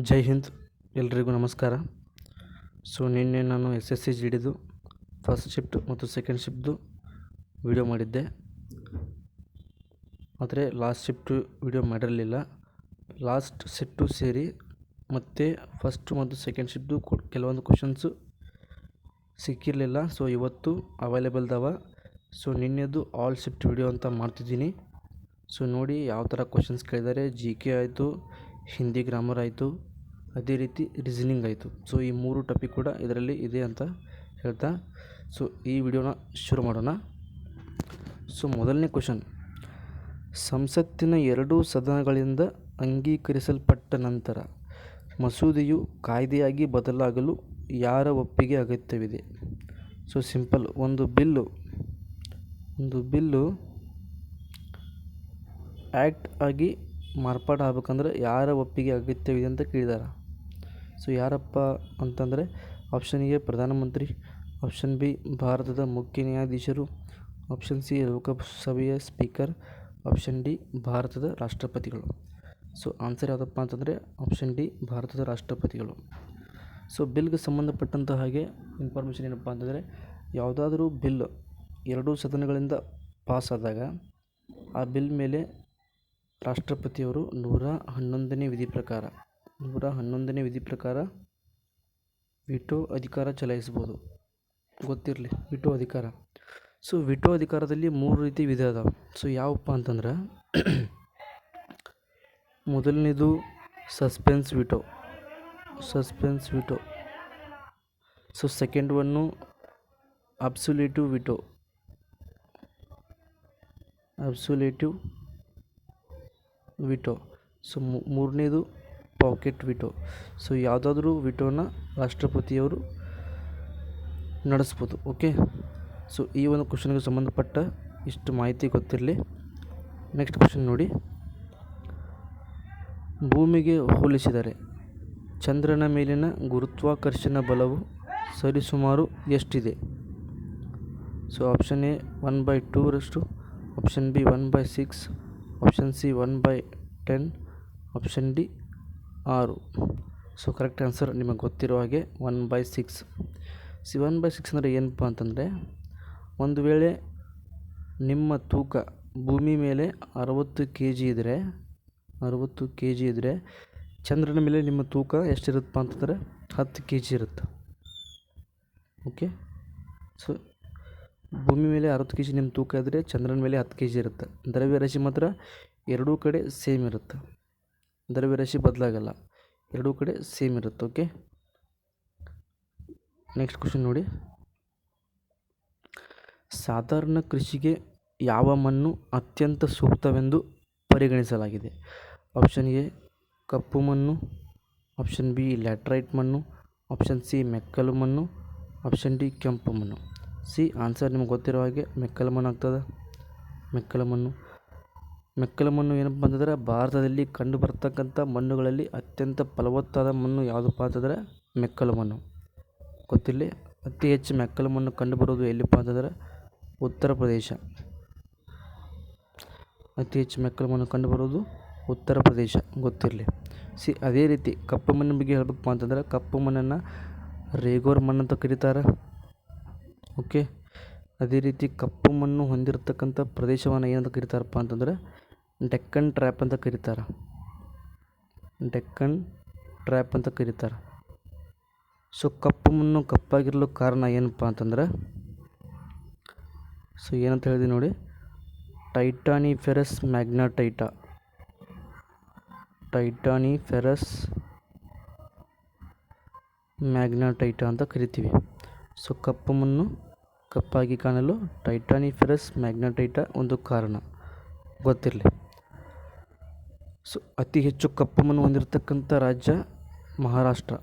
ಜೈ ಹಿಂದ್. ಎಲ್ರಿಗೂ ನಮಸ್ಕಾರ. ನಿನ್ನೆ ನಾನು SSC GDದು ಫಸ್ಟ್ ಶಿಫ್ಟ್ ಮತ್ತು ಸೆಕೆಂಡ್ ಶಿಫ್ಟ್ದು ವಿಡಿಯೋ ಮಾಡಿದ್ದೆ, ಆದರೆ ಲಾಸ್ಟ್ ಶಿಫ್ಟು ವಿಡಿಯೋ ಮಾಡಿರಲಿಲ್ಲ. ಲಾಸ್ಟ್ ಶಿಫ್ಟು ಸೇರಿ ಮತ್ತು ಫಸ್ಟ್ ಮತ್ತು ಸೆಕೆಂಡ್ ಶಿಫ್ಟು ಕೆಲವೊಂದು ಕ್ವಶನ್ಸು ಸಿಕ್ಕಿರಲಿಲ್ಲ. ಇವತ್ತು ಅವೈಲೇಬಲ್ ಅದಾವ. ನಿನ್ನೆದು ಆಲ್ ಶಿಫ್ಟ್ ವಿಡಿಯೋ ಅಂತ ಮಾಡ್ತಿದ್ದೀನಿ. ನೋಡಿ ಯಾವ ಥರ ಕ್ವಶನ್ಸ್ ಕೇಳಿದ್ದಾರೆ. GK ಆಯಿತು, ಹಿಂದಿ ಗ್ರಾಮರ್ ಆಯಿತು, ಅದೇ ರೀತಿ ರೀಸನಿಂಗ್ ಆಯಿತು. ಈ 3 ಟಾಪಿಕ್ ಕೂಡ ಇದರಲ್ಲಿ ಇದೆ ಅಂತ ಹೇಳ್ತಾ ಈ ವಿಡಿಯೋನ ಶುರು ಮಾಡೋಣ. ಮೊದಲನೇ ಕ್ವಶನ್, ಸಂಸತ್ತಿನ 2 ಸದನಗಳಿಂದ ಅಂಗೀಕರಿಸಲ್ಪಟ್ಟ ನಂತರ ಮಸೂದೆಯು ಕಾಯ್ದೆಯಾಗಿ ಬದಲಾಗಲು ಯಾರ ಒಪ್ಪಿಗೆ ಅಗತ್ಯವಿದೆ? ಸಿಂಪಲ್, ಒಂದು ಬಿಲ್ಲು ಆ್ಯಕ್ಟ್ ಆಗಿ ಮಾರ್ಪಾಡು ಆಗ್ಬೇಕಂದ್ರೆ ಯಾರ ಒಪ್ಪಿಗೆ ಅಗತ್ಯವಿದೆ ಅಂತ ಕೇಳಿದ್ದಾರೆ. ಯಾರಪ್ಪ ಅಂತಂದರೆ ಆಪ್ಷನ್ ಎ ಪ್ರಧಾನಮಂತ್ರಿ, ಆಪ್ಷನ್ ಬಿ ಭಾರತದ ಮುಖ್ಯ ನ್ಯಾಯಾಧೀಶರು, ಆಪ್ಷನ್ ಸಿ ಲೋಕಸಭೆಯ ಸ್ಪೀಕರ್, ಆಪ್ಷನ್ ಡಿ ಭಾರತದ ರಾಷ್ಟ್ರಪತಿಗಳು. ಆನ್ಸರ್ ಯಾವುದಪ್ಪ ಅಂತಂದರೆ ಆಪ್ಷನ್ ಡಿ ಭಾರತದ ರಾಷ್ಟ್ರಪತಿಗಳು. ಬಿಲ್ಗೆ ಸಂಬಂಧಪಟ್ಟಂಥ ಹಾಗೆ ಇನ್ಫಾರ್ಮೇಷನ್ ಏನಪ್ಪ ಅಂತಂದರೆ, ಯಾವುದಾದ್ರೂ ಬಿಲ್ 2 ಸದನಗಳಿಂದ ಪಾಸ್ ಆದಾಗ ಆ ಬಿಲ್ ಮೇಲೆ ರಾಷ್ಟ್ರಪತಿಯವರು 111ನೇ ವಿಧಿ ಪ್ರಕಾರ ವಿಟೋ ಅಧಿಕಾರ ಚಲಾಯಿಸ್ಬೋದು. ಗೊತ್ತಿರಲಿ, ವಿಟೋ ಅಧಿಕಾರ. ವಿಟೋ ಅಧಿಕಾರದಲ್ಲಿ 3 ರೀತಿ ವಿಧ ಅದಾವೆ. ಯಾವಪ್ಪ ಅಂತಂದ್ರೆ ಮೊದಲನೇದು suspense veto. Second one absolute veto. ಮೂರನೇದು ಪಾಕೆಟ್ ವಿಟೋ. ಯಾವುದಾದ್ರೂ ವಿಟೋನ ರಾಷ್ಟ್ರಪತಿಯವರು ನಡೆಸ್ಬೋದು. ಓಕೆ, ಈ ಒಂದು ಕ್ವಶನ್ಗೆ ಸಂಬಂಧಪಟ್ಟ ಇಷ್ಟು ಮಾಹಿತಿ ಗೊತ್ತಿರಲಿ. ನೆಕ್ಸ್ಟ್ ಕ್ವಶನ್ ನೋಡಿ, ಭೂಮಿಗೆ ಹೋಲಿಸಿದರೆ ಚಂದ್ರನ ಮೇಲಿನ ಗುರುತ್ವಾಕರ್ಷಣ ಬಲವು ಸರಿಸುಮಾರು ಎಷ್ಟಿದೆ? Option A 1/2, option B 1/6, option C 1/10, option D 6. Correct answer ನಿಮಗೆ ಗೊತ್ತಿರೋ ಹಾಗೆ 1/6. 1/6 ಅಂದರೆ ಏನಪ್ಪ ಅಂತಂದರೆ, ಒಂದು ವೇಳೆ ನಿಮ್ಮ ತೂಕ ಭೂಮಿ ಮೇಲೆ 60 kg ಇದ್ದರೆ ಚಂದ್ರನ ಮೇಲೆ ನಿಮ್ಮ ತೂಕ ಎಷ್ಟಿರುತ್ತಪ್ಪ ಅಂತಂದರೆ 10 kg ಇರುತ್ತೆ. ಓಕೆ, ಭೂಮಿ ಮೇಲೆ 60 kg ನಿಮ್ಮ ತೂಕ ಇದ್ದರೆ ಚಂದ್ರನ ಮೇಲೆ 10 kg ಇರುತ್ತೆ. ದ್ರವ್ಯರಾಶಿ ಮಾತ್ರ ಎರಡೂ ಕಡೆ ಸೇಮ್ ಇರುತ್ತೆ. ದ್ರವ್ಯರಾಶಿ ಬದಲಾಗಲ್ಲ, ಎರಡೂ ಕಡೆ ಸೇಮ್ ಇರುತ್ತೆ. ಓಕೆ, ನೆಕ್ಸ್ಟ್ ಕ್ವಶನ್ ನೋಡಿ, ಸಾಧಾರಣ ಕೃಷಿಗೆ ಯಾವ ಮಣ್ಣು ಅತ್ಯಂತ ಸೂಕ್ತವೆಂದು ಪರಿಗಣಿಸಲಾಗಿದೆ? ಆಪ್ಷನ್ ಎ ಕಪ್ಪು ಮಣ್ಣು, ಆಪ್ಷನ್ ಬಿ ಲ್ಯಾಟರೈಟ್ ಮಣ್ಣು, ಆಪ್ಷನ್ ಸಿ ಮೆಕ್ಕಲು ಮಣ್ಣು, ಆಪ್ಷನ್ ಡಿ ಕೆಂಪು ಮಣ್ಣು. ಆನ್ಸರ್ ನಿಮಗೆ ಗೊತ್ತಿರೋ ಹಾಗೆ ಮೆಕ್ಕಲು ಮಣ್ಣು ಆಗ್ತದೆ. ಮೆಕ್ಕಲು ಮಣ್ಣು ಏನಪ್ಪ ಅಂತಂದರೆ, ಭಾರತದಲ್ಲಿ ಕಂಡು ಬರ್ತಕ್ಕಂಥ ಮಣ್ಣುಗಳಲ್ಲಿ ಅತ್ಯಂತ ಫಲವತ್ತಾದ ಮಣ್ಣು ಯಾವುದಪ್ಪ ಅಂತಂದರೆ ಮೆಕ್ಕಲು ಮಣ್ಣು. ಗೊತ್ತಿರಲಿ, ಅತಿ ಹೆಚ್ಚು ಮೆಕ್ಕಲು ಮಣ್ಣು ಕಂಡು ಬರೋದು ಎಲ್ಲಿಪ್ಪ ಅಂತಂದರೆ ಉತ್ತರ ಪ್ರದೇಶ. ಗೊತ್ತಿರಲಿ. ಅದೇ ರೀತಿ ಕಪ್ಪು ಮಣ್ಣಿನ ಬಗ್ಗೆ ಹೇಳ್ಬೇಕಪ್ಪ ಅಂತಂದರೆ, ಕಪ್ಪು ಮಣ್ಣನ್ನು ರೇಗೋರ್ ಮಣ್ಣು ಅಂತ ಕರೀತಾರೆ. ಓಕೆ, ಅದೇ ರೀತಿ ಕಪ್ಪು ಮಣ್ಣು ಹೊಂದಿರತಕ್ಕಂಥ ಪ್ರದೇಶವನ್ನು ಏನಂತ ಕರೀತಾರಪ್ಪ ಅಂತಂದರೆ ಡೆಕ್ಕನ್ ಟ್ರ್ಯಾಪ್ ಅಂತ ಕರೀತಾರೆ. ಕಪ್ಪು ಮಣ್ಣು ಕಪ್ಪಾಗಿರಲು ಕಾರಣ ಏನಪ್ಪ ಅಂತಂದರೆ, ಏನಂತ ಹೇಳಿದೆ ನೋಡಿ, ಟೈಟಾನಿಫೆರಸ್ ಮ್ಯಾಗ್ನಾಟೈಟ ಅಂತ ಕರಿತೀವಿ. ಕಪ್ಪು ಮಣ್ಣು ಕಪ್ಪಾಗಿ ಕಾಣಲು ಟೈಟಾನಿಫೆರಸ್ ಮ್ಯಾಗ್ನಾಟೈಟ ಒಂದು ಕಾರಣ. ಗೊತ್ತಿರಲಿ. ಅತಿ ಹೆಚ್ಚು ಕಪ್ಪು ಮಣ್ಣು ಹೊಂದಿರತಕ್ಕಂಥ ರಾಜ್ಯ Maharashtra.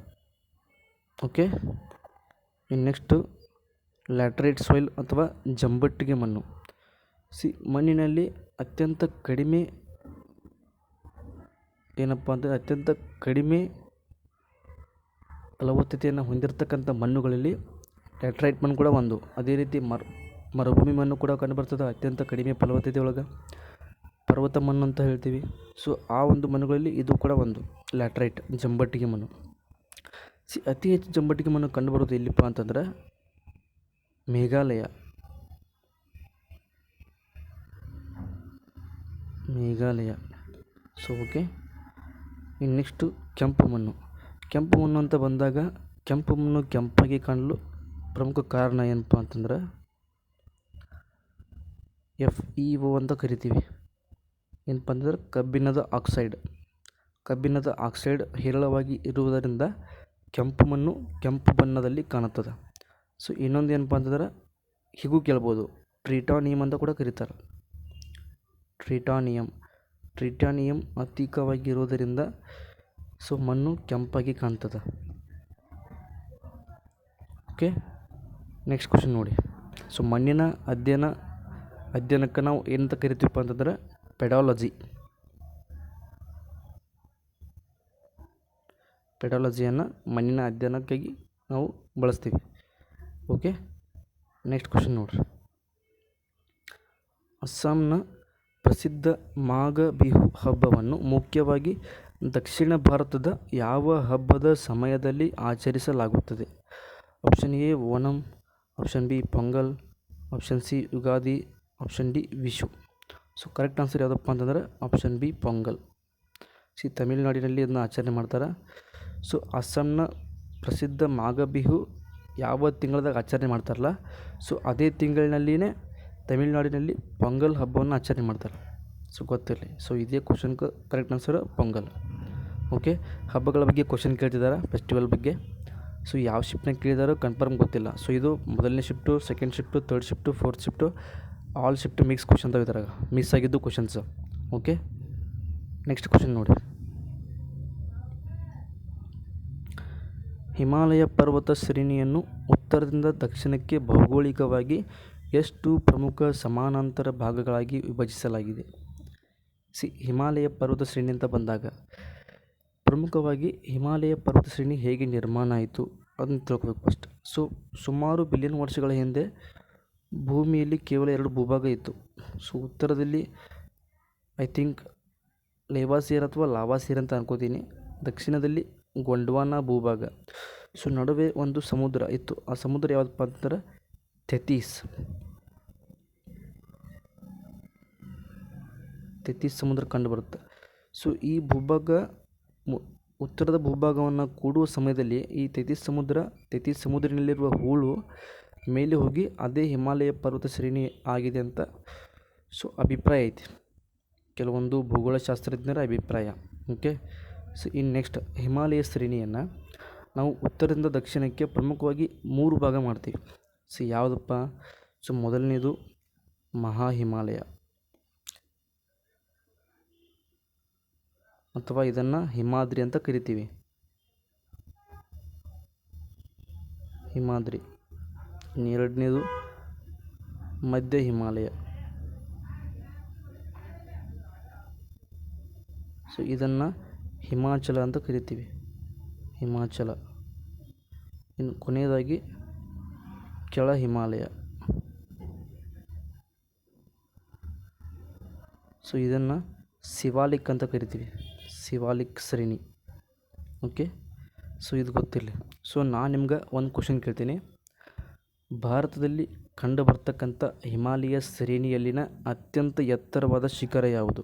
Okay, next laterite soil ಅಥವಾ ಜಂಬಟ್ಟಿಗೆ ಮಣ್ಣು. ಮಣ್ಣಿನಲ್ಲಿ ಅತ್ಯಂತ ಕಡಿಮೆ ಫಲವತ್ತತೆಯನ್ನು ಹೊಂದಿರತಕ್ಕಂಥ ಮಣ್ಣುಗಳಲ್ಲಿ ಲ್ಯಾಟರೈಟ್ ಮಣ್ಣು ಕೂಡ ಒಂದು. ಅದೇ ರೀತಿ ಮರುಭೂಮಿ ಮಣ್ಣು ಕೂಡ ಕಂಡುಬರ್ತದೆ ಅತ್ಯಂತ ಕಡಿಮೆ ಫಲವತ್ತತೆ ಒಳಗೆ. ಪರ್ವತ ಮಣ್ಣು ಅಂತ ಹೇಳ್ತೀವಿ. ಸೊ ಆ ಒಂದು ಮಣ್ಣುಗಳಲ್ಲಿ ಇದು ಕೂಡ ಒಂದು ಲ್ಯಾಟ್ರೈಟ್, ಜಂಬಟ್ಟಿಗೆ ಮಣ್ಣು. ಅತಿ ಹೆಚ್ಚು ಜಂಬಟ್ಟಿಗೆ ಮಣ್ಣು ಕಂಡುಬರೋದು ಎಲ್ಲಿಪ್ಪ ಅಂತಂದ್ರೆ ಮೇಘಾಲಯ. So okay. ಇನ್ನು ನೆಕ್ಸ್ಟು ಕೆಂಪು ಮಣ್ಣು. ಕೆಂಪು ಮಣ್ಣು ಅಂತ ಬಂದಾಗ ಕೆಂಪು ಮಣ್ಣು ಕೆಂಪಾಗಿ ಕಾಣಲು ಪ್ರಮುಖ ಕಾರಣ ಏನಪ್ಪ ಅಂತಂದ್ರೆ FeO ಅಂತ ಕರಿತೀವಿ. ಏನಪ್ಪ ಅಂತಂದ್ರೆ ಕಬ್ಬಿಣದ ಆಕ್ಸೈಡ್ ಹೇರಳವಾಗಿ ಇರುವುದರಿಂದ ಕೆಂಪು ಮಣ್ಣು ಕೆಂಪು ಬಣ್ಣದಲ್ಲಿ ಕಾಣುತ್ತದೆ. ಸೊ ಇನ್ನೊಂದು ಏನಪ್ಪ ಅಂತಂದ್ರೆ ಹೀಗೂ ಕೇಳ್ಬೋದು, ಟ್ರಿಟಾನಿಯಂ ಅಂತ ಕೂಡ ಕರೀತಾರೆ. ಟ್ರಿಟಾನಿಯಂ ಅಧಿಕವಾಗಿರುವುದರಿಂದ ಸೊ ಮಣ್ಣು ಕೆಂಪಾಗಿ ಕಾಣ್ತದೆ. ಓಕೆ, ನೆಕ್ಸ್ಟ್ ಕ್ವಶನ್ ನೋಡಿ. ಸೊ ಮಣ್ಣಿನ ಅಧ್ಯಯನಕ್ಕೆ ನಾವು ಏನಂತ ಕರಿತೀವಪ್ಪ ಅಂತಂದ್ರೆ ಪೆಡಾಲಜಿಯನ್ನು ಮಣ್ಣಿನ ಅಧ್ಯಯನಕ್ಕಾಗಿ ನಾವು ಬಳಸ್ತೀವಿ. ಓಕೆ, ನೆಕ್ಸ್ಟ್ ಕ್ವಶನ್ ನೋಡ್ರಿ. ಅಸ್ಸಾಂನ ಪ್ರಸಿದ್ಧ ಮಾಘ ಬಿಹು ಹಬ್ಬವನ್ನು ಮುಖ್ಯವಾಗಿ ದಕ್ಷಿಣ ಭಾರತದ ಯಾವ ಹಬ್ಬದ ಸಮಯದಲ್ಲಿ ಆಚರಿಸಲಾಗುತ್ತದೆ? Option A Onam, option B pongal, option C Ugadi, option D Vishu. So correct answer ಯಾವುದಪ್ಪ ಅಂತಂದರೆ ಆಪ್ಷನ್ ಬಿ ಪೊಂಗಲ್. ತಮಿಳುನಾಡಿನಲ್ಲಿ ಇದನ್ನು ಆಚರಣೆ ಮಾಡ್ತಾರೆ. ಸೊ ಅಸ್ಸಾಂನ ಪ್ರಸಿದ್ಧ ಮಾಘ ಬಿಹು ಯಾವ ತಿಂಗಳದಾಗ ಆಚರಣೆ ಮಾಡ್ತಾರಲ್ಲ, ಸೊ ಅದೇ ತಿಂಗಳಿನಲ್ಲಿಯೇ ತಮಿಳುನಾಡಿನಲ್ಲಿ ಪೊಂಗಲ್ ಹಬ್ಬವನ್ನು ಆಚರಣೆ ಮಾಡ್ತಾರೆ. ಸೊ ಗೊತ್ತಿರಲಿ. ಸೊ ಇದೇ ಕ್ವಶನ್ಗೆ ಕರೆಕ್ಟ್ ಆನ್ಸರ್ ಪೊಂಗಲ್. ಓಕೆ, ಹಬ್ಬಗಳ ಬಗ್ಗೆ ಕ್ವಶನ್ ಕೇಳ್ತಿದ್ದಾರೆ, ಫೆಸ್ಟಿವಲ್ ಬಗ್ಗೆ. ಸೊ ಯಾವ ಶಿಫ್ಟ್ನಾಗ ಕೇಳಿದಾರೋ ಕನ್ಫರ್ಮ್ ಗೊತ್ತಿಲ್ಲ. ಸೊ ಇದು ಮೊದಲನೇ shift, second shift, third shift, fourth shift, all shift mix question ತೆಗಿತಾರೆ, ಮಿಸ್ ಆಗಿದ್ದು ಕ್ವಶನ್ಸ್. ಓಕೆ, ನೆಕ್ಸ್ಟ್ ಕ್ವಶನ್ ನೋಡಿ. ಹಿಮಾಲಯ ಪರ್ವತ ಶ್ರೇಣಿಯನ್ನು ಉತ್ತರದಿಂದ ದಕ್ಷಿಣಕ್ಕೆ ಭೌಗೋಳಿಕವಾಗಿ ಎಷ್ಟು ಪ್ರಮುಖ ಸಮಾನಾಂತರ ಭಾಗಗಳಾಗಿ ವಿಭಜಿಸಲಾಗಿದೆ? ಹಿಮಾಲಯ ಪರ್ವತ ಶ್ರೇಣಿ ಅಂತ ಬಂದಾಗ ಪ್ರಮುಖವಾಗಿ ಹಿಮಾಲಯ ಪರ್ವತ ಶ್ರೇಣಿ ಹೇಗೆ ನಿರ್ಮಾಣ ಆಯಿತು ಅದನ್ನು ತಿಳ್ಕೊಬೇಕು ಫಸ್ಟ್. ಸೊ ಸುಮಾರು ಬಿಲಿಯನ್ ವರ್ಷಗಳ ಹಿಂದೆ ಭೂಮಿಯಲ್ಲಿ ಕೇವಲ 2 ಭೂಭಾಗ ಇತ್ತು. ಸೊ ಉತ್ತರದಲ್ಲಿ ಐ ಥಿಂಕ್ ಲೇವಾಸಿಯರ್ ಅಥವಾ ಲಾವಾಸಿಯರ್ ಅಂತ ಅನ್ಕೋತೀನಿ, ದಕ್ಷಿಣದಲ್ಲಿ ಗೊಂಡ್ವಾನಾ ಭೂಭಾಗ. ಸೊ ನಡುವೆ ಒಂದು ಸಮುದ್ರ ಇತ್ತು. ಆ ಸಮುದ್ರ ಯಾವುದಪ್ಪ ಅಂತಂದ್ರೆ ತೆತೀಸ್ ಸಮುದ್ರ ಕಂಡುಬರುತ್ತೆ. ಸೊ ಈ ಭೂಭಾಗ ಉತ್ತರದ ಭೂಭಾಗವನ್ನು ಕೂಡುವ ಸಮಯದಲ್ಲಿ ಈ ತೆತೀಸ್ ಸಮುದ್ರನಲ್ಲಿರುವ ಹೂಳು ಮೇಲೆ ಹೋಗಿ ಅದೇ ಹಿಮಾಲಯ ಪರ್ವತ ಶ್ರೇಣಿ ಆಗಿದೆ ಅಂತ ಸೊ ಅಭಿಪ್ರಾಯ ಐತಿ, ಕೆಲವೊಂದು ಭೂಗೋಳಶಾಸ್ತ್ರಜ್ಞರ ಅಭಿಪ್ರಾಯ. ಓಕೆ, ಸೊ ಇನ್ನು ನೆಕ್ಸ್ಟ್ ಹಿಮಾಲಯ ಶ್ರೇಣಿಯನ್ನು ನಾವು ಉತ್ತರದಿಂದ ದಕ್ಷಿಣಕ್ಕೆ ಪ್ರಮುಖವಾಗಿ 3 ಭಾಗ ಮಾಡ್ತೀವಿ. ಸೊ ಯಾವುದಪ್ಪ? ಸೊ ಮೊದಲನೇದು ಮಹಾ ಹಿಮಾಲಯ, ಅಥವಾ ಇದನ್ನು ಹಿಮಾದ್ರಿ ಅಂತ ಕರಿತೀವಿ. ಹಿಮಾದ್ರಿ. ಎರಡನೇದು ಮಧ್ಯ ಹಿಮಾಲಯ. ಸೊ ಇದನ್ನು ಹಿಮಾಚಲ ಅಂತ ಕರಿತೀವಿ, ಹಿಮಾಚಲ. ಇನ್ನು ಕೊನೆಯದಾಗಿ ಕೆಳ ಹಿಮಾಲಯ. ಸೊ ಇದನ್ನು ಶಿವಾಲಿಕ್ ಅಂತ ಕರಿತೀವಿ, ಶಿವಾಲಿಕ್ ಶ್ರೇಣಿ. ಓಕೆ, ಸೊ ಇದು ಗೊತ್ತಿರಲಿ. ಸೊ ನಾನು ನಿಮ್ಗೆ ಒಂದು ಕ್ವಶನ್ ಕೇಳ್ತೀನಿ. ಭಾರತದಲ್ಲಿ ಕಂಡು ಬರ್ತಕ್ಕಂಥ ಹಿಮಾಲಯ ಶ್ರೇಣಿಯಲ್ಲಿನ ಅತ್ಯಂತ ಎತ್ತರವಾದ ಶಿಖರ ಯಾವುದು?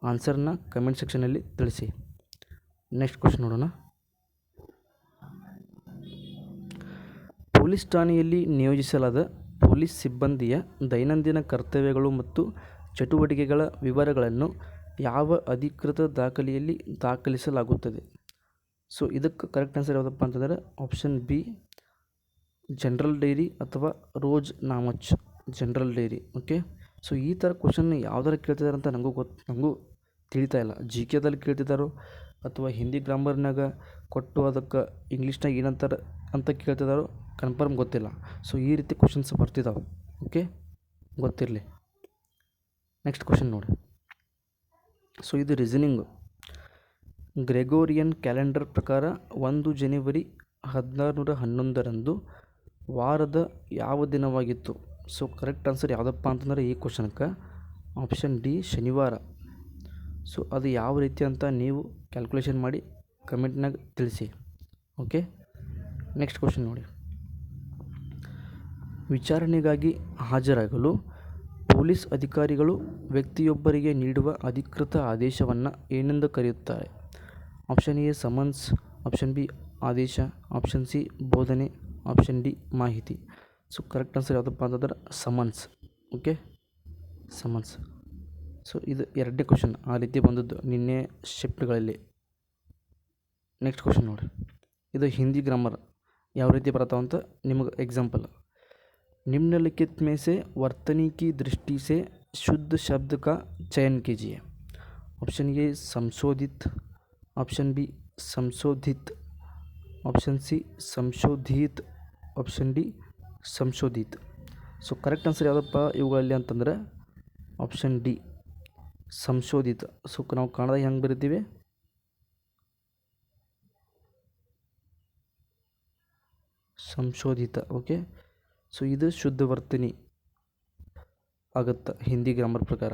ಆನ್ಸರ್ನ ಕಮೆಂಟ್ ಸೆಕ್ಷನಲ್ಲಿ ತಿಳಿಸಿ. ನೆಕ್ಸ್ಟ್ ಕ್ವಶನ್ ನೋಡೋಣ. ಪೊಲೀಸ್ ಠಾಣೆಯಲ್ಲಿ ನಿಯೋಜಿಸಲಾದ ಪೊಲೀಸ್ ಸಿಬ್ಬಂದಿಯ ದೈನಂದಿನ ಕರ್ತವ್ಯಗಳು ಮತ್ತು ಚಟುವಟಿಕೆಗಳ ವಿವರಗಳನ್ನು ಯಾವ ಅಧಿಕೃತ ದಾಖಲೆಯಲ್ಲಿ ದಾಖಲಿಸಲಾಗುತ್ತದೆ? ಸೊ ಇದಕ್ಕೆ ಕರೆಕ್ಟ್ ಆನ್ಸರ್ ಯಾವುದಪ್ಪ ಅಂತಂದರೆ ಆಪ್ಷನ್ ಬಿ ಜನರಲ್ ಡೈರಿ ಅಥವಾ ರೋಜ್ ನಾಮಚ್ ಜನರಲ್ ಡೈರಿ. ಓಕೆ, ಸೊ ಈ ಥರ ಕ್ವಶನ್ ಯಾವ್ದಾರ ಕೇಳ್ತಿದ್ದಾರೆ ಅಂತ ನನಗೂ ತಿಳಿತಾ ಇಲ್ಲ. GKದಲ್ಲಿ ಕೇಳ್ತಿದ್ದಾರೋ ಅಥವಾ ಹಿಂದಿ ಗ್ರಾಮರ್ನಾಗ ಕೊಟ್ಟು ಅದಕ್ಕೆ ಇಂಗ್ಲೀಷ್ನಾಗ ಏನಂತಾರೆ ಅಂತ ಕೇಳ್ತಿದ್ದಾರೋ ಕನ್ಫರ್ಮ್ ಗೊತ್ತಿಲ್ಲ. ಸೊ ಈ ರೀತಿ ಕ್ವಶನ್ಸ್ ಬರ್ತಿದ್ದಾವೆ. ಓಕೆ, ಗೊತ್ತಿರಲಿ. ನೆಕ್ಸ್ಟ್ ಕ್ವಶನ್ ನೋಡಿ. ಸೊ ಇದು ರೀಸನಿಂಗು. ಗ್ರೆಗೋರಿಯನ್ ಕ್ಯಾಲೆಂಡರ್ ಪ್ರಕಾರ 1 ಜನವರಿ 1611 ವಾರದ ಯಾವ ದಿನವಾಗಿತ್ತು? ಸೊ ಕರೆಕ್ಟ್ ಆನ್ಸರ್ ಯಾವುದಪ್ಪ ಅಂತಂದರೆ ಈ ಕ್ವಶನ್ಗೆ ಆಪ್ಷನ್ ಡಿ ಶನಿವಾರ. ಸೊ ಅದು ಯಾವ ರೀತಿ ಅಂತ ನೀವು ಕ್ಯಾಲ್ಕುಲೇಷನ್ ಮಾಡಿ ಕಮೆಂಟ್ನಾಗ ತಿಳಿಸಿ. ಓಕೆ, ನೆಕ್ಸ್ಟ್ ಕ್ವಶನ್ ನೋಡಿ. ವಿಚಾರಣೆಗಾಗಿ ಹಾಜರಾಗಲು ಪೊಲೀಸ್ ಅಧಿಕಾರಿಗಳು ವ್ಯಕ್ತಿಯೊಬ್ಬರಿಗೆ ನೀಡುವ ಅಧಿಕೃತ ಆದೇಶವನ್ನು ಏನೆಂದು ಕರೆಯುತ್ತಾರೆ? Option A summons, option B ಆದೇಶ, ಆಪ್ಷನ್ ಸಿ ಬೋಧನೆ, ಆಪ್ಷನ್ ಡಿ ಮಾಹಿತಿ. ಸೊ ಕರೆಕ್ಟ್ ಆನ್ಸರ್ ಯಾವುದಪ್ಪ ಅಂತಂದ್ರೆ ಸಮನ್ಸ್. Okay, summons. ಸೊ ಇದು ಎರಡನೇ ಕ್ವಶನ್ ಆ ರೀತಿ ಬಂದದ್ದು ನಿನ್ನೆ ಶಿಫ್ಟ್ಗಳಲ್ಲಿ. ನೆಕ್ಸ್ಟ್ ಕ್ವಶನ್ ನೋಡಿ. ಇದು ಹಿಂದಿ ಗ್ರಾಮರ್ ಯಾವ ರೀತಿ ಬರ್ತಾವಂತ ನಿಮಗೆ ಎಕ್ಸಾಂಪಲ್. निम्नलिखित में से वर्तनी की दृष्टि से शुद्ध शब्द का चयन कीजिए. ऑप्शन ए संशोधित, ऑप्शन बी संशोधित, ऑप्शन सी संशोधित, ऑप्शन डी संशोधित. ಸೊ ಕರೆಕ್ಟ್ ಆನ್ಸರ್ ಯಾವುದಪ್ಪ ಇವುಗಳಲ್ಲಿ ಅಂತಂದರೆ ಆಪ್ಷನ್ ಡಿ ಸಂಶೋಧಿತ. ಸೊ ನಾವು ಕನ್ನಡ ಹೆಂಗೆ ಬರಿತೀವಿ? ಸಂಶೋಧಿತ. ಓಕೆ, ಸೊ ಇದು ಶುದ್ಧ ವರ್ತನಿ ಆಗುತ್ತೆ ಹಿಂದಿ ಗ್ರಾಮರ್ ಪ್ರಕಾರ.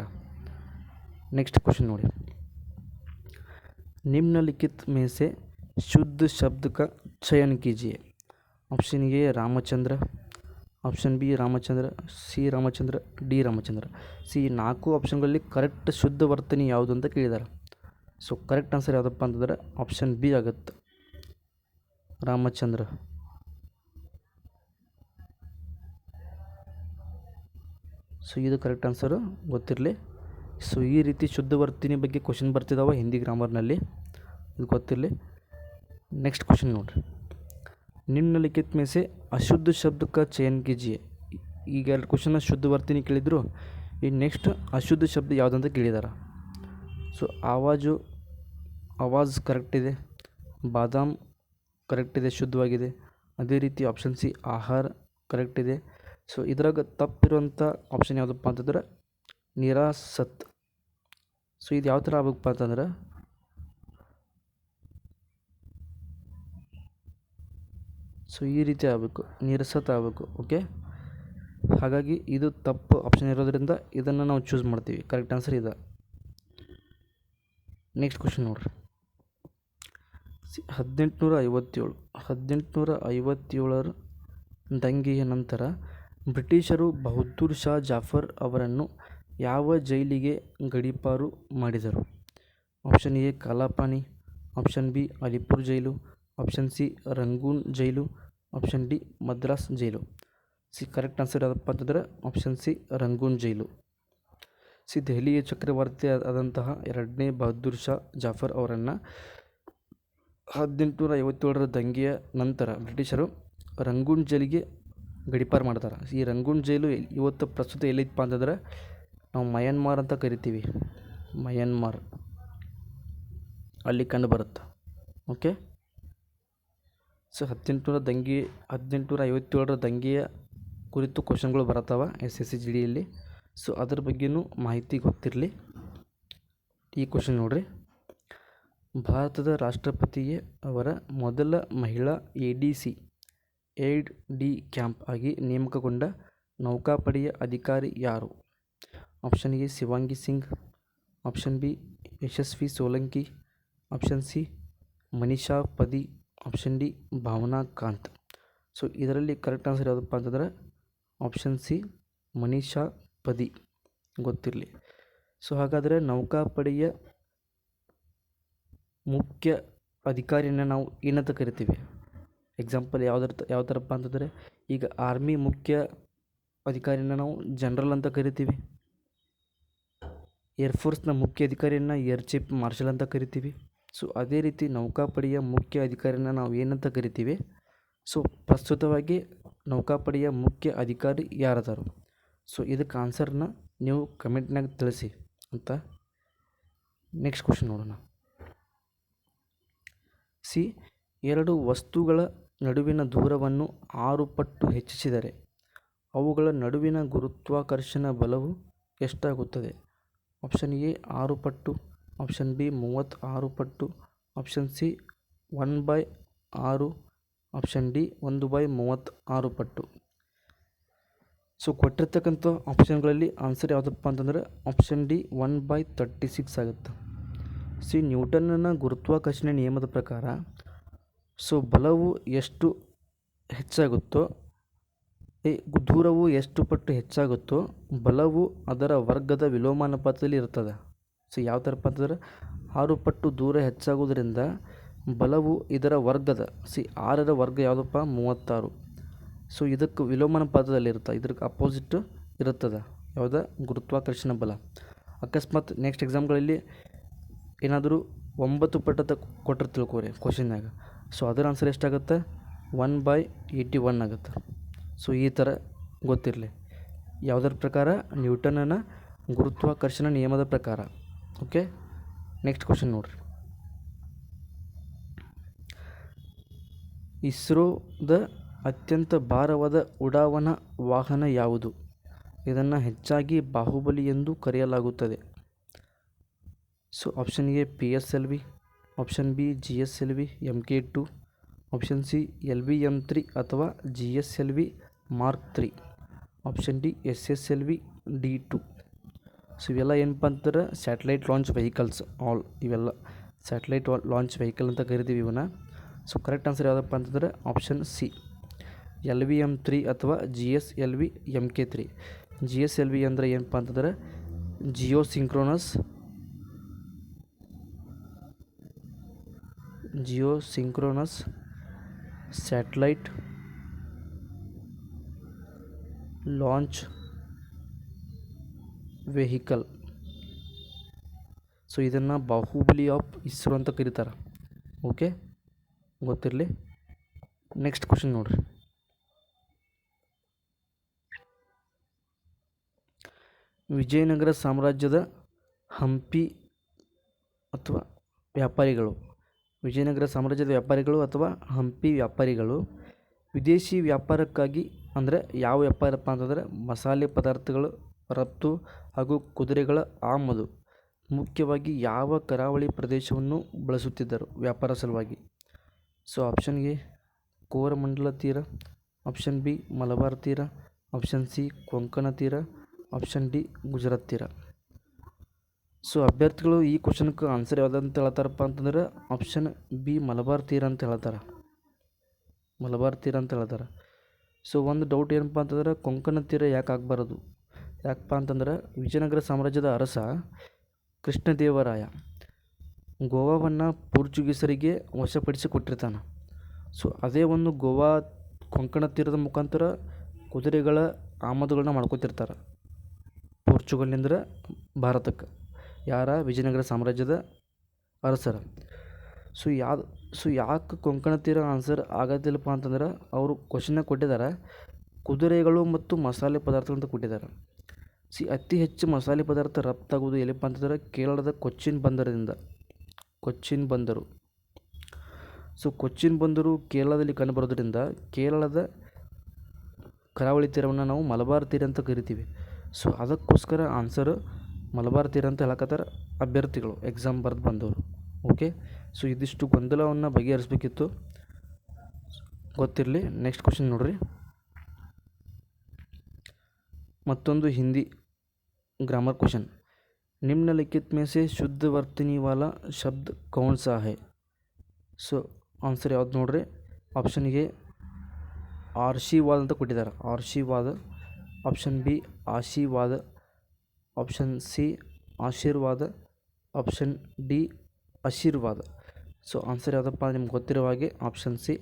नेक्स्ट क्वेश्चन नोड़ी. निम्नलिखित में से शुद्ध शब्द का चयन कीजिए. Option A Ramachandra, option B Ramachandra, C Ramachandra, D Ramachandra. So ನಾಲ್ಕು ಆಪ್ಷನ್ಗಳಲ್ಲಿ ಕರೆಕ್ಟ್ ಶುದ್ಧ ವರ್ತನಿ ಯಾವುದು ಅಂತ ಕೇಳಿದ್ದಾರೆ. ಸೊ ಕರೆಕ್ಟ್ ಆನ್ಸರ್ ಯಾವುದಪ್ಪ ಅಂತಂದರೆ ಆಪ್ಷನ್ ಬಿ ಆಗುತ್ತೆ, ರಾಮಚಂದ್ರ. ಸೊ ಇದು ಕರೆಕ್ಟ್ ಆನ್ಸರು ಗೊತ್ತಿರಲಿ. ಸೊ ಈ ರೀತಿ ಶುದ್ಧ ವರ್ತಿನಿ ಬಗ್ಗೆ ಕ್ವಶನ್ ಬರ್ತಿದ್ದಾವೆ ಹಿಂದಿ ಗ್ರಾಮರ್ನಲ್ಲಿ, ಇದು ಗೊತ್ತಿರಲಿ. ನೆಕ್ಸ್ಟ್ ಕ್ವಶನ್ ನೋಡಿರಿ. ನಿಮ್ನಲಿಖಿತ में से ಅಶುದ್ಧ ಶಬ್ದ का चयन कीजिए. ಈಗ ಎರಡು ಕ್ವಶನ್ ಶುದ್ಧ ವರ್ತಿನಿ ಕೇಳಿದ್ರು, ಈ ನೆಕ್ಸ್ಟ್ ಅಶುದ್ಧ ಶಬ್ದ ಯಾವುದಂತ ಕೇಳಿದಾರೆ. ಸೊ ಆವಾಜ್ ಕರೆಕ್ಟ್ ಇದೆ, ಬಾದಾಮ್ ಕರೆಕ್ಟ್ ಇದೆ, ಶುದ್ಧವಾಗಿದೆ. ಅದೇ ರೀತಿ ಆಪ್ಷನ್ ಸಿ ಆಹಾರ ಕರೆಕ್ಟ್ ಇದೆ. ಸೊ ಇದ್ರಾಗ ತಪ್ಪಿರುವಂಥ ಆಪ್ಷನ್ ಯಾವುದಪ್ಪ ಅಂತಂದ್ರೆ ನಿರಾಸತ್. ಸೊ ಇದು ಯಾವ ಥರ ಆಗ್ಬೇಕಪ್ಪ ಅಂತಂದ್ರೆ ಸೊ ಈ ರೀತಿ ಆಗಬೇಕು, ನಿರಸತ್ ಆಗಬೇಕು. ಓಕೆ, ಹಾಗಾಗಿ ಇದು ತಪ್ಪು ಆಪ್ಷನ್ ಇರೋದ್ರಿಂದ ಇದನ್ನು ನಾವು ಚೂಸ್ ಮಾಡ್ತೀವಿ. ಕರೆಕ್ಟ್ ಆನ್ಸರ್ ಇದೆ. ನೆಕ್ಸ್ಟ್ ಕ್ವಶನ್ ನೋಡ್ರಿ. 1857 ದಂಗೆಯ ನಂತರ ಬ್ರಿಟಿಷರು ಬಹದ್ದೂರ್ ಶಾ ಜಾಫರ್ ಅವರನ್ನು ಯಾವ ಜೈಲಿಗೆ ಗಡೀಪಾರು ಮಾಡಿದರು? Option A Kalapani, option B Alipur jail, option C Rangoon jail, option D Madras jail. So correct answer ಯಾವುದಪ್ಪ ಅಂತಂದರೆ option C Rangoon jail. So ದೆಹಲಿಯ ಚಕ್ರವರ್ತಿ ಆದಂತಹ ಎರಡನೇ ಬಹದ್ದೂರ್ ಶಾ ಜಾಫರ್ ಅವರನ್ನು 1857 ದಂಗೆಯ ನಂತರ ಬ್ರಿಟಿಷರು ರಂಗೂನ್ ಜೈಲಿಗೆ ಗಡೀಪಾರು ಮಾಡ್ತಾರೆ. ಈ ರಂಗೂನ್ ಜೈಲು ಇವತ್ತು ಪ್ರಸ್ತುತ ಎಲ್ಲಿತ್ತಪ್ಪ ಅಂತಂದ್ರೆ ನಾವು ಮಯನ್ಮಾರ್ ಅಂತ ಕರಿತೀವಿ, ಮಯನ್ಮಾರ್ ಅಲ್ಲಿ ಕಂಡು ಬರುತ್ತೆ. ಓಕೆ, ಸೊ 1857 ದಂಗೆಯ ಕುರಿತು ಕ್ವಶನ್ಗಳು ಬರುತ್ತವೆ SSC GDಯಲ್ಲಿ. ಸೊ ಅದ್ರ ಬಗ್ಗೆಯೂ ಮಾಹಿತಿ ಗೊತ್ತಿರಲಿ. ಈ ಕ್ವಶನ್ ನೋಡ್ರಿ. ಭಾರತದ ರಾಷ್ಟ್ರಪತಿಯೇ ಅವರ ಮೊದಲ ಮಹಿಳಾ ADC ಏಡ್ ಡಿ ಕ್ಯಾಂಪ್ ಆಗಿ ನೇಮಕಗೊಂಡ ನೌಕಾಪಡೆಯ ಅಧಿಕಾರಿ ಯಾರು? Option A Shivangi Singh, option B Yashasvi Solanki, option C Manisha Padhi, option D Bhavana Kant. So ಇದರಲ್ಲಿ ಕರೆಕ್ಟ್ ಆನ್ಸರ್ ಯಾವುದಪ್ಪ ಅಂತಂದರೆ ಆಪ್ಷನ್ ಸಿ ಮನೀಷಾ ಪದಿ ಗೊತ್ತಿರಲಿ. ಸೊ ಹಾಗಾದರೆ ನೌಕಾಪಡೆಯ ಮುಖ್ಯ ಅಧಿಕಾರಿಯನ್ನು ನಾವು ಏನಂತ ಕರಿತೀವಿ? ಎಕ್ಸಾಂಪಲ್ ಯಾವ ಥರಪ್ಪ ಅಂತಂದರೆ ಈಗ ಆರ್ಮಿ ಮುಖ್ಯ ಅಧಿಕಾರಿನ ನಾವು ಜನರಲ್ ಅಂತ ಕರಿತೀವಿ, ಏರ್ಫೋರ್ಸ್ನ ಮುಖ್ಯ ಅಧಿಕಾರಿಯನ್ನು ಏರ್ ಚೀಫ್ ಮಾರ್ಷಲ್ ಅಂತ ಕರಿತೀವಿ. ಸೊ ಅದೇ ರೀತಿ ನೌಕಾಪಡೆಯ ಮುಖ್ಯ ಅಧಿಕಾರಿನ ನಾವು ಏನಂತ ಕರಿತೀವಿ? ಸೊ ಪ್ರಸ್ತುತವಾಗಿ ನೌಕಾಪಡೆಯ ಮುಖ್ಯ ಅಧಿಕಾರಿ ಯಾರದಾರು? ಸೊ ಇದಕ್ಕೆ ಆನ್ಸರ್ನ ನೀವು ಕಮೆಂಟ್ನಾಗ ತಿಳಿಸಿ ಅಂತ. ನೆಕ್ಸ್ಟ್ ಕ್ವಶನ್ ನೋಡೋಣ. ಸಿ ಎರಡು ವಸ್ತುಗಳ ನಡುವಿನ ದೂರವನ್ನು 6 ಪಟ್ಟು ಹೆಚ್ಚಿಸಿದರೆ ಅವುಗಳ ನಡುವಿನ ಗುರುತ್ವಾಕರ್ಷಣ ಬಲವು ಎಷ್ಟಾಗುತ್ತದೆ? ಆಪ್ಷನ್ ಎ 6 ಪಟ್ಟು, ಆಪ್ಷನ್ ಬಿ 36 ಪಟ್ಟು, ಆಪ್ಷನ್ ಸಿ 1/6, ಆಪ್ಷನ್ ಡಿ 1/36 ಪಟ್ಟು. ಸೊ ಕೊಟ್ಟಿರ್ತಕ್ಕಂಥ ಆಪ್ಷನ್ಗಳಲ್ಲಿ ಆನ್ಸರ್ ಯಾವುದಪ್ಪ ಅಂತಂದರೆ ಆಪ್ಷನ್ ಡಿ 1/36 ಆಗುತ್ತೆ. ನ್ಯೂಟನ್ನ ಗುರುತ್ವಾಕರ್ಷಣೆ ನಿಯಮದ ಪ್ರಕಾರ ಬಲವು ಎಷ್ಟು ಹೆಚ್ಚಾಗುತ್ತೋ ದೂರವು ಎಷ್ಟು ಪಟ್ಟು ಹೆಚ್ಚಾಗುತ್ತೋ ಬಲವು ಅದರ ವರ್ಗದ ವಿಲೋಮಾನುಪಾತದಲ್ಲಿ ಇರ್ತದೆ. ಯಾವ ಥರಪ್ಪ ಅಂತಂದ್ರೆ 6 ಪಟ್ಟು ದೂರ ಹೆಚ್ಚಾಗೋದ್ರಿಂದ ಬಲವು ಇದರ ವರ್ಗದ 6ರ ವರ್ಗ ಯಾವುದಪ್ಪ 36. ಇದಕ್ಕೆ ವಿಲೋಮಾನುಪಾತದಲ್ಲಿ ಇರುತ್ತೆ, ಇದಕ್ಕೆ ಅಪೋಸಿಟ್ ಇರುತ್ತದೆ ಯಾವುದ ಗುರುತ್ವಾಕರ್ಷಣ ಬಲ. ಅಕಸ್ಮಾತ್ ನೆಕ್ಸ್ಟ್ ಎಕ್ಸಾಮ್ಗಳಲ್ಲಿ ಏನಾದರೂ 9 ಪಟ್ಟು ಕೊಟ್ಟರೆ ತಿಳ್ಕೊರಿ ಕ್ವಶನ್ಯಾಗ, ಅದರ ಆನ್ಸರ್ ಎಷ್ಟಾಗುತ್ತೆ 1/81 ಆಗುತ್ತೆ. ಈ ಥರ ಗೊತ್ತಿರಲಿ ಯಾವುದರ ಪ್ರಕಾರ ನ್ಯೂಟನ್ನ ಗುರುತ್ವಾಕರ್ಷಣ ನಿಯಮದ ಪ್ರಕಾರ. ಓಕೆ, ನೆಕ್ಸ್ಟ್ ಕ್ವಶನ್ ನೋಡ್ರಿ. ಇಸ್ರೋದ ಅತ್ಯಂತ ಭಾರವಾದ ಉಡಾವಣಾ ವಾಹನ ಯಾವುದು? ಇದನ್ನು ಹೆಚ್ಚಾಗಿ ಬಾಹುಬಲಿ ಎಂದು ಕರೆಯಲಾಗುತ್ತದೆ. Option A PSLV, option B GSLV Mk2, option C LV-M3 ಅಥವಾ GSLV Mark 3, option D SSLV D2. ಇವೆಲ್ಲ ಏನಪ್ಪ ಅಂತಂದ್ರೆ ಸ್ಯಾಟಲೈಟ್ ಲಾಂಚ್ ವೆಹಿಕಲ್ಸ್. ಇವೆಲ್ಲ ಸ್ಯಾಟಲೈಟ್ ಲಾಂಚ್ ವೆಹಿಕಲ್ ಅಂತ ಕರಿತೀವಿ ಇವನ್ನ. ಕರೆಕ್ಟ್ ಆನ್ಸರ್ ಯಾವುದಪ್ಪ ಅಂತಂದ್ರೆ ಆಪ್ಷನ್ ಸಿ LV-M3 ಅಥವಾ GSLV Mk3. GSLV ಅಂದರೆ ಏನಪ್ಪ ಅಂತಂದ್ರೆ ಜಿಯೋಸಿಂಕ್ರೋನಸ್ ಸ್ಯಾಟಲೈಟ್ ಲಾಂಚ್ ವೆಹಿಕಲ್. ಇದನ್ನು ಬಾಹುಬಲಿ ಆಫ್ ಇಸ್ರೋ ಅಂತ ಕರೀತಾರೆ. ಓಕೆ, ಗೊತ್ತಿರಲಿ. ನೆಕ್ಸ್ಟ್ ಕ್ವಶನ್ ನೋಡ್ರಿ. ವಿಜಯನಗರ ಸಾಮ್ರಾಜ್ಯದ ಹಂಪಿ ಅಥವಾ ವ್ಯಾಪಾರಿಗಳು ಅಥವಾ ಹಂಪಿ ವ್ಯಾಪಾರಿಗಳು ವಿದೇಶಿ ವ್ಯಾಪಾರಕ್ಕಾಗಿ ಅಂದರೆ ಯಾವ ವ್ಯಾಪಾರಪ್ಪ ಅಂತಂದರೆ ಮಸಾಲೆ ಪದಾರ್ಥಗಳು ರಫ್ತು ಹಾಗೂ ಕುದುರೆಗಳ ಆಮದು ಮುಖ್ಯವಾಗಿ ಯಾವ ಕರಾವಳಿ ಪ್ರದೇಶವನ್ನು ಬಳಸುತ್ತಿದ್ದರು ವ್ಯಾಪಾರ ಸಲುವಾಗಿ? ಆಪ್ಷನ್ ಎ ಕೋರಮಂಡಲ ತೀರ, ಆಪ್ಷನ್ ಬಿ ಮಲಬಾರ್ ತೀರ, ಆಪ್ಷನ್ ಸಿ ಕೊಂಕಣ ತೀರ, ಆಪ್ಷನ್ ಡಿ ಗುಜರಾತ್ ತೀರ. ಅಭ್ಯರ್ಥಿಗಳು ಈ ಕ್ವಶನ್ಗೆ ಆನ್ಸರ್ ಯಾವುದಂತ ಹೇಳ್ತಾರಪ್ಪ ಅಂತಂದ್ರೆ ಆಪ್ಷನ್ ಬಿ ಮಲಬಾರ್ ತೀರ ಅಂತ ಹೇಳ್ತಾರೆ. ಒಂದು ಡೌಟ್ ಏನಪ್ಪ ಅಂತಂದ್ರೆ ಕೊಂಕಣ ತೀರ ಯಾಕೆ ಆಗಬಾರದು? ಯಾಕಪ್ಪ ಅಂತಂದ್ರೆ ವಿಜಯನಗರ ಸಾಮ್ರಾಜ್ಯದ ಅರಸ ಕೃಷ್ಣದೇವರಾಯ ಗೋವಾವನ್ನು ಪೋರ್ಚುಗೀಸರಿಗೆ ವಶಪಡಿಸಿ ಕೊಟ್ಟಿರ್ತಾನೆ. ಅದೇ ಒಂದು ಗೋವಾ ಕೊಂಕಣ ತೀರದ ಮುಖಾಂತರ ಕುದುರೆಗಳ ಆಮದುಗಳನ್ನ ಮಾಡ್ಕೋತಿರ್ತಾರೆ ಪೋರ್ಚುಗಲ್ನಿಂದ ಭಾರತಕ್ಕೆ. ಯಾರ? ವಿಜಯನಗರ ಸಾಮ್ರಾಜ್ಯದ ಅರಸರ. ಯಾಕೆ ಕೊಂಕಣ ತೀರ ಆನ್ಸರ್ ಆಗೋದಿಲ್ಲಪ್ಪ ಅಂತಂದ್ರೆ ಅವರು ಕ್ವಶನ್ನಾಗ ಕೊಟ್ಟಿದ್ದಾರೆ ಕುದುರೆಗಳು ಮತ್ತು ಮಸಾಲೆ ಪದಾರ್ಥಗಳಂತ ಕೊಟ್ಟಿದ್ದಾರೆ. ಅತಿ ಹೆಚ್ಚು ಮಸಾಲೆ ಪದಾರ್ಥ ರಫ್ತಾಗುವುದು ಎಲ್ಲಿಪ್ಪ ಅಂತಂದ್ರೆ ಕೇರಳದ ಕೊಚ್ಚಿನ್ ಬಂದರಿಂದ. ಕೊಚ್ಚಿನ್ ಬಂದರು ಕೇರಳದಲ್ಲಿ ಕಂಡುಬರೋದ್ರಿಂದ ಕೇರಳದ ಕರಾವಳಿ ತೀರವನ್ನು ನಾವು ಮಲಬಾರ್ ತೀರ ಅಂತ ಕರಿತೀವಿ. ಅದಕ್ಕೋಸ್ಕರ ಆನ್ಸರು ಮಲಬಾರ್ ತೀರ ಅಂತ ಹೇಳಕತ್ತಾರೆ ಅಭ್ಯರ್ಥಿಗಳು ಎಕ್ಸಾಮ್ ಬರೆದು ಬಂದವರು. ಓಕೆ, ಇದಿಷ್ಟು ಗೊಂದಲವನ್ನು ಬಗೆಹರಿಸಬೇಕಿತ್ತು, ಗೊತ್ತಿರಲಿ. ನೆಕ್ಸ್ಟ್ ಕ್ವಶನ್ ನೋಡ್ರಿ. ಮತ್ತೊಂದು ಹಿಂದಿ ग्रामर क्वेश्चन, निम्नलिखित में से शुद्ध वर्तनी वाला शब्द कौन सा है? ಆನ್ಸರ್ ಯಾವ್ದು ನೋಡ್ರಿ. ಆಪ್ಷನ್ ಎ ಆರ್ಶಿವಾದ ಅಂತ ಕೊಟ್ಟಿದ್ದಾರೆ, ಆರ್ಶಿವಾದ. ಆಪ್ಷನ್ ಬಿ ಆಶೀವಾದ, ಆಪ್ಷನ್ ಸಿ ಆಶೀರ್ವಾದ, ಆಪ್ಷನ್ ಡಿ ಆಶೀರ್ವಾದ. ಆನ್ಸರ್ ಯಾವುದಪ್ಪ ನಿಮ್ಗೆ ಗೊತ್ತಿರೋ ಹಾಗೆ ಆಪ್ಷನ್ ಸಿ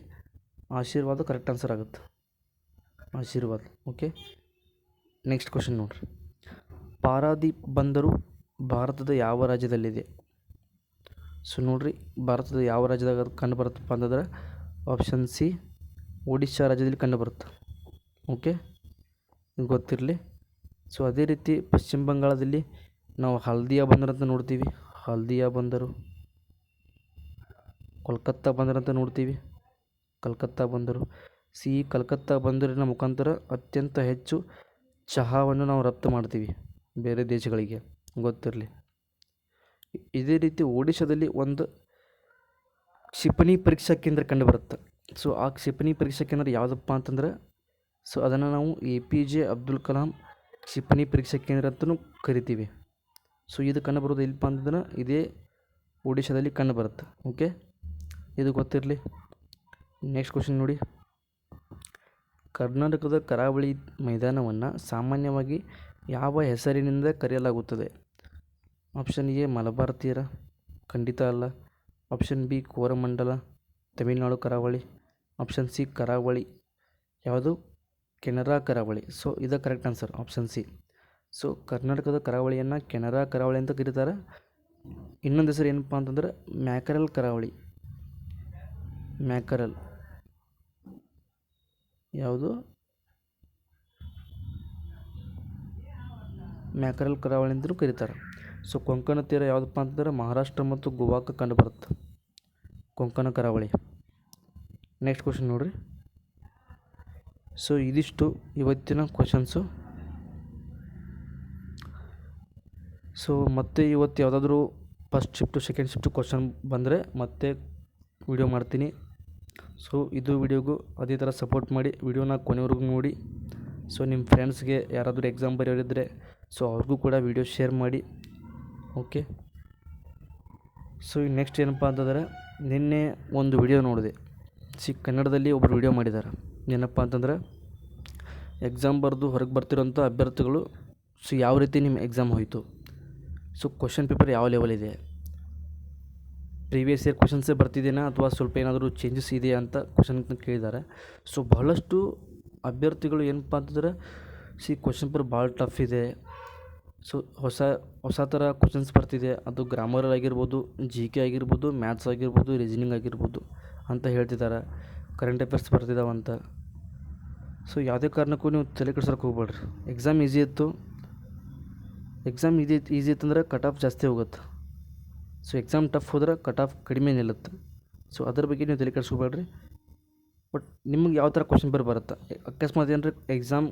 ಆಶೀರ್ವಾದ ಕರೆಕ್ಟ್ ಆನ್ಸರ್ ಆಗುತ್ತೆ, ಆಶೀರ್ವಾದ. ಓಕೆ, ನೆಕ್ಸ್ಟ್ ಕ್ವಶನ್ ನೋಡ್ರಿ. ಪಾರಾದೀಪ್ ಬಂದರು ಭಾರತದ ಯಾವ ರಾಜ್ಯದಲ್ಲಿದೆ? ನೋಡ್ರಿ, ಭಾರತದ ಯಾವ ರಾಜ್ಯದಾಗ ಕಂಡು ಬರುತ್ತಪ್ಪ ಅಂತಂದ್ರೆ ಆಪ್ಷನ್ ಸಿ ಒಡಿಶಾ ರಾಜ್ಯದಲ್ಲಿ ಕಂಡುಬರುತ್ತೆ. ಓಕೆ, ಗೊತ್ತಿರಲಿ. ಅದೇ ರೀತಿ ಪಶ್ಚಿಮ ಬಂಗಾಳದಲ್ಲಿ ನಾವು ಹಲ್ದಿಯಾ ಬಂದರು ಅಂತ ನೋಡ್ತೀವಿ, ಹಲ್ದಿಯಾ ಬಂದರು. ಕೋಲ್ಕತ್ತಾ ಬಂದರು ಅಂತ ನೋಡ್ತೀವಿ, ಕಲ್ಕತ್ತಾ ಬಂದರು. ಕಲ್ಕತ್ತಾ ಬಂದರಿನ ಮುಖಾಂತರ ಅತ್ಯಂತ ಹೆಚ್ಚು ಚಹಾವನ್ನು ನಾವು ರಫ್ತು ಮಾಡ್ತೀವಿ ಬೇರೆ ದೇಶಗಳಿಗೆ, ಗೊತ್ತಿರಲಿ. ಇದೇ ರೀತಿ ಒಡಿಶಾದಲ್ಲಿ ಒಂದು ಕ್ಷಿಪಣಿ ಪರೀಕ್ಷಾ ಕೇಂದ್ರ ಕಂಡುಬರುತ್ತೆ. ಆ ಕ್ಷಿಪಣಿ ಪರೀಕ್ಷಾ ಕೇಂದ್ರ ಯಾವುದಪ್ಪ ಅಂತಂದ್ರೆ ಅದನ್ನು ನಾವು APJ ಅಬ್ದುಲ್ ಕಲಾಂ ಕ್ಷಿಪಣಿ ಪರೀಕ್ಷಾ ಕೇಂದ್ರ ಅಂತಲೂ ಕರಿತೀವಿ. ಇದು ಕಂಡುಬರೋದು ಇಲ್ಲಪ್ಪ ಅಂತಂದ್ರೆ ಇದೇ ಒಡಿಶಾದಲ್ಲಿ ಕಂಡುಬರುತ್ತೆ. ಓಕೆ, ಇದು ಗೊತ್ತಿರಲಿ. ನೆಕ್ಸ್ಟ್ ಕ್ವಶನ್ ನೋಡಿ. ಕರ್ನಾಟಕದ ಕರಾವಳಿ ಮೈದಾನವನ್ನು ಸಾಮಾನ್ಯವಾಗಿ ಯಾವ ಹೆಸರಿನಿಂದ ಕರೆಯಲಾಗುತ್ತದೆ? ಆಪ್ಷನ್ ಎ ಮಲಬಾರ್ ತೀರ, ಖಂಡಿತ ಅಲ್ಲ. ಆಪ್ಷನ್ ಬಿ ಕೋರಮಂಡಲ, ತಮಿಳುನಾಡು ಕರಾವಳಿ. ಆಪ್ಷನ್ ಸಿ ಕರಾವಳಿ, ಯಾವುದು? ಕೆನರಾ ಕರಾವಳಿ. ಸೊ ಇದು correct answer, option C. So ಕರ್ನಾಟಕದ ಕರಾವಳಿಯನ್ನು ಕೆನರಾ ಕರಾವಳಿ ಅಂತ ಕರೀತಾರೆ. ಇನ್ನೊಂದು ಹೆಸರು ಏನಪ್ಪ ಅಂತಂದ್ರೆ ಮ್ಯಾಕರಲ್ ಕರಾವಳಿ. ಮ್ಯಾಕರಲ್ ಯಾವುದು? ಮ್ಯಾಕರಲ್ ಕರಾವಳಿ ಅಂತಲೂ ಕರೀತಾರೆ. ಸೊ ಕೊಂಕಣ ತೀರ ಯಾವುದಪ್ಪ ಅಂತಂದ್ರೆ ಮಹಾರಾಷ್ಟ್ರ ಮತ್ತು ಗೋವಾಕ್ಕೆ ಕಂಡುಬರುತ್ತೆ ಕೊಂಕಣ ಕರಾವಳಿ. ನೆಕ್ಸ್ಟ್ ಕ್ವಶನ್ ನೋಡಿರಿ. ಸೊ ಇದಿಷ್ಟು ಇವತ್ತಿನ ಕ್ವಶನ್ಸು. ಸೊ ಮತ್ತೆ ಇವತ್ತು ಯಾವುದಾದ್ರೂ first shift second shift question ಬಂದರೆ ಮತ್ತೆ ವಿಡಿಯೋ ಮಾಡ್ತೀನಿ. ಸೊ ಇದು ವಿಡಿಯೋಗೂ ಅದೇ ಥರ ಸಪೋರ್ಟ್ ಮಾಡಿ, ವಿಡಿಯೋನ ಕೊನೆವರೆಗೂ ನೋಡಿ. ಸೊ ನಿಮ್ಮ ಫ್ರೆಂಡ್ಸ್ಗೆ ಯಾರಾದರೂ ಎಕ್ಸಾಮ್ ಬರೆಯೋರಿದ್ದರೆ ಸೊ ಅವ್ರಿಗೂ ಕೂಡ ವಿಡಿಯೋ ಶೇರ್ ಮಾಡಿ. ಓಕೆ, ಸೊ ನೆಕ್ಸ್ಟ್ ಏನಪ್ಪ ಅಂತಂದರೆ ನಿನ್ನೆ ಒಂದು ವಿಡಿಯೋ ನೋಡಿದೆ. ಕನ್ನಡದಲ್ಲಿ ಒಬ್ಬರು ವಿಡಿಯೋ ಮಾಡಿದ್ದಾರೆ. ಏನಪ್ಪ ಅಂತಂದ್ರೆ ಎಕ್ಸಾಮ್ ಬರೆದು ಹೊರಗೆ ಬರ್ತಿರೋಂಥ ಅಭ್ಯರ್ಥಿಗಳು ಸೊ ಯಾವ ರೀತಿ ನಿಮ್ಮ ಎಕ್ಸಾಮ್ ಹೋಯಿತು, ಸೊ ಕ್ವಶನ್ ಪೇಪರ್ ಯಾವ ಲೆವೆಲ್ ಇದೆ, ಪ್ರೀವಿಯಸ್ ಇಯರ್ ಕ್ವಶನ್ಸೇ ಬರ್ತಿದ್ದೇನಾ ಅಥವಾ ಸ್ವಲ್ಪ ಏನಾದರೂ ಚೇಂಜಸ್ ಇದೆಯಾ ಅಂತ ಕ್ವಶನ್ ಕೇಳಿದ್ದಾರೆ. ಸೊ ಬಹಳಷ್ಟು ಅಭ್ಯರ್ಥಿಗಳು ಏನಪ್ಪ ಅಂತಂದ್ರೆ ಕ್ವಶನ್ ಪೇಪರ್ ಭಾಳ ಟಫ್ ಇದೆ, ಸೊ ಹೊಸ ಥರ ಕ್ವಶನ್ಸ್ ಬರ್ತಿದೆ, ಅದು ಗ್ರಾಮರ್ ಆಗಿರ್ಬೋದು, ಜಿ ಕೆ ಆಗಿರ್ಬೋದು, ಮ್ಯಾಥ್ಸ್ ಆಗಿರ್ಬೋದು, ರೀಸನಿಂಗ್ ಆಗಿರ್ಬೋದು ಅಂತ ಹೇಳ್ತಿದ್ದಾರೆ. Current affairs ಬರ್ತಿದ್ದಾವಂತ. ಸೊ ಯಾವುದೇ ಕಾರಣಕ್ಕೂ ನೀವು ತಲೆ ಕೆಡ್ಸೋಕೆ ಹೋಗ್ಬೇಡ್ರಿ. ಎಕ್ಸಾಮ್ ಈಸಿ ಇತ್ತು ಅಂದ್ರೆ ಕಟ್ ಆಫ್ ಜಾಸ್ತಿ ಹೋಗುತ್ತೆ. ಸೊ ಎಕ್ಸಾಮ್ ಟಫ್ ಹೋದ್ರೆ ಕಟ್ ಆಫ್ ಕಡಿಮೆ ನಿಲ್ಲುತ್ತೆ. ಸೊ ಅದ್ರ ಬಗ್ಗೆ ನೀವು ತಲೆ ಕೆಡಿಸ್ಕೋಬೇಡ್ರಿ. ಬಟ್ ನಿಮಗೆ ಯಾವ ಥರ ಕ್ವಶನ್ ಪೇಪರ್ ಬರುತ್ತೆ, ಅಕಸ್ಮಾತ್ ಏನಾರ ಎಕ್ಸಾಮ್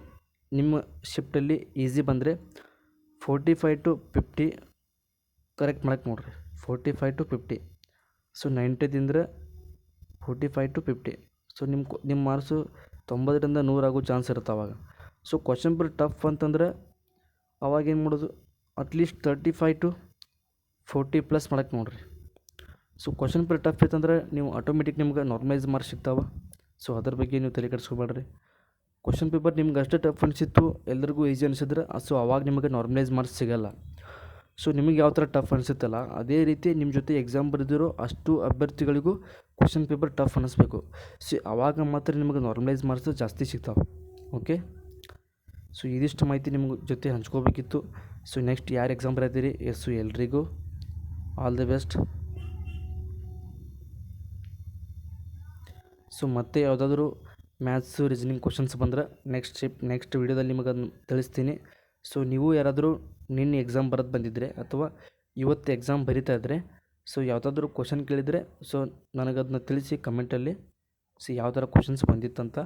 ನಿಮ್ಮ ಶಿಫ್ಟಲ್ಲಿ ಈಸಿ ಬಂದರೆ 45 to 50 ಕರೆಕ್ಟ್ ಮಾಡಕ್ಕೆ ನೋಡಿರಿ. 45 to 50. ಸೊ 90 ತಿಂದರೆ 45 to 50. ಸೊ ನಿಮ್ಮ ಮಾರ್ಕ್ಸು 90ರಿಂದ 100 ಆಗೋ ಚಾನ್ಸ್ ಇರುತ್ತೆ ಅವಾಗ. ಸೊ ಕ್ವಶನ್ ಪೇಪರ್ ಟಫ್ ಅಂತಂದರೆ ಅವಾಗೇನು ಮಾಡೋದು, ಅಟ್ಲೀಸ್ಟ್ 35 to 40 ಪ್ಲಸ್ ಮಾಡಕ್ಕೆ ನೋಡಿರಿ. ಸೊ ಕ್ವಶನ್ ಪೇಪರ್ ಟಫ್ ಇತ್ತಂದ್ರೆ ನೀವು ಆಟೋಮೆಟಿಕ್ ನಿಮ್ಗೆ ನಾರ್ಮಲೈಸ್ ಮಾರ್ಕ್ಸ್ ಸಿಗ್ತಾವೆ. ಸೊ ಅದ್ರ ಬಗ್ಗೆ ನೀವು ತಲೆ ಕೆಡಿಸ್ಕೋಬೇಡ್ರಿ. ಕ್ವಶನ್ ಪೇಪರ್ ನಿಮ್ಗೆ ಅಷ್ಟೇ ಟಫ್ ಅನಿಸಿತ್ತು, ಎಲ್ಲರಿಗೂ ಈಸಿ ಅನಿಸಿದ್ರೆ ಸೊ ಅವಾಗ ನಿಮಗೆ ನಾರ್ಮಲೈಸ್ ಮಾರ್ಕ್ಸ್ ಸಿಗೋಲ್ಲ. ಸೊ ನಿಮಗೆ ಯಾವ ಥರ ಟಫ್ ಅನಿಸುತ್ತಲ್ಲ ಅದೇ ರೀತಿ ನಿಮ್ಮ ಜೊತೆ ಎಕ್ಸಾಮ್ ಬರೆದಿರೋ ಅಷ್ಟು ಅಭ್ಯರ್ಥಿಗಳಿಗೂ ಕ್ವಶನ್ ಪೇಪರ್ ಟಫ್ ಅನ್ನಿಸ್ಬೇಕು. ಸೊ ಆವಾಗ ಮಾತ್ರ ನಿಮಗೆ ನಾರ್ಮಲೈಸ್ ಮಾರ್ಕ್ಸ್ ಜಾಸ್ತಿ ಸಿಗ್ತಾವೆ. ಓಕೆ, ಸೊ ಇದಿಷ್ಟು ಮಾಹಿತಿ ನಿಮ್ಗೆ ಜೊತೆ ಹಂಚ್ಕೋಬೇಕಿತ್ತು. ಸೊ ನೆಕ್ಸ್ಟ್ ಯಾರು ಎಕ್ಸಾಮ್ ಬರೀತೀರಿ ಎಲ್ರಿಗೂ ಆಲ್ ದಿ ಬೆಸ್ಟ್. ಸೊ ಮತ್ತೆ ಯಾವುದಾದ್ರೂ ಮ್ಯಾಥ್ಸು ರೀಸನಿಂಗ್ ಕ್ವಶನ್ಸ್ ಬಂದರೆ ನೆಕ್ಸ್ಟ್ ವೀಡಿಯೋದಲ್ಲಿ ನಿಮಗೆ ಅದನ್ನು ತಿಳಿಸ್ತೀನಿ. ಸೊ ನೀವು ಯಾರಾದರೂ ನಿನ್ನೆ ಎಕ್ಸಾಮ್ ಬರೆದು ಬಂದಿದ್ದರೆ ಅಥವಾ ಇವತ್ತು ಎಕ್ಸಾಮ್ ಬರಿತಾ ಇದ್ದರೆ ಸೊ ಯಾವುದಾದ್ರೂ ಕ್ವಶನ್ ಕೇಳಿದರೆ ಸೊ ನನಗದನ್ನ ತಿಳಿಸಿ ಕಮೆಂಟಲ್ಲಿ. ಸೊ ಯಾವ ಥರ ಕ್ವಶನ್ಸ್ ಬಂದಿತ್ತಂತ,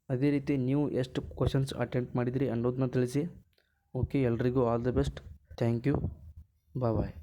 ಅದೇ ರೀತಿ ನೀವು ಎಷ್ಟು ಕ್ವಶನ್ಸ್ ಅಟೆಂಪ್ಟ್ ಮಾಡಿದಿರಿ ಅನ್ನೋದನ್ನ ತಿಳಿಸಿ. ಓಕೆ, ಎಲ್ರಿಗೂ all the best. Thank you. Bye.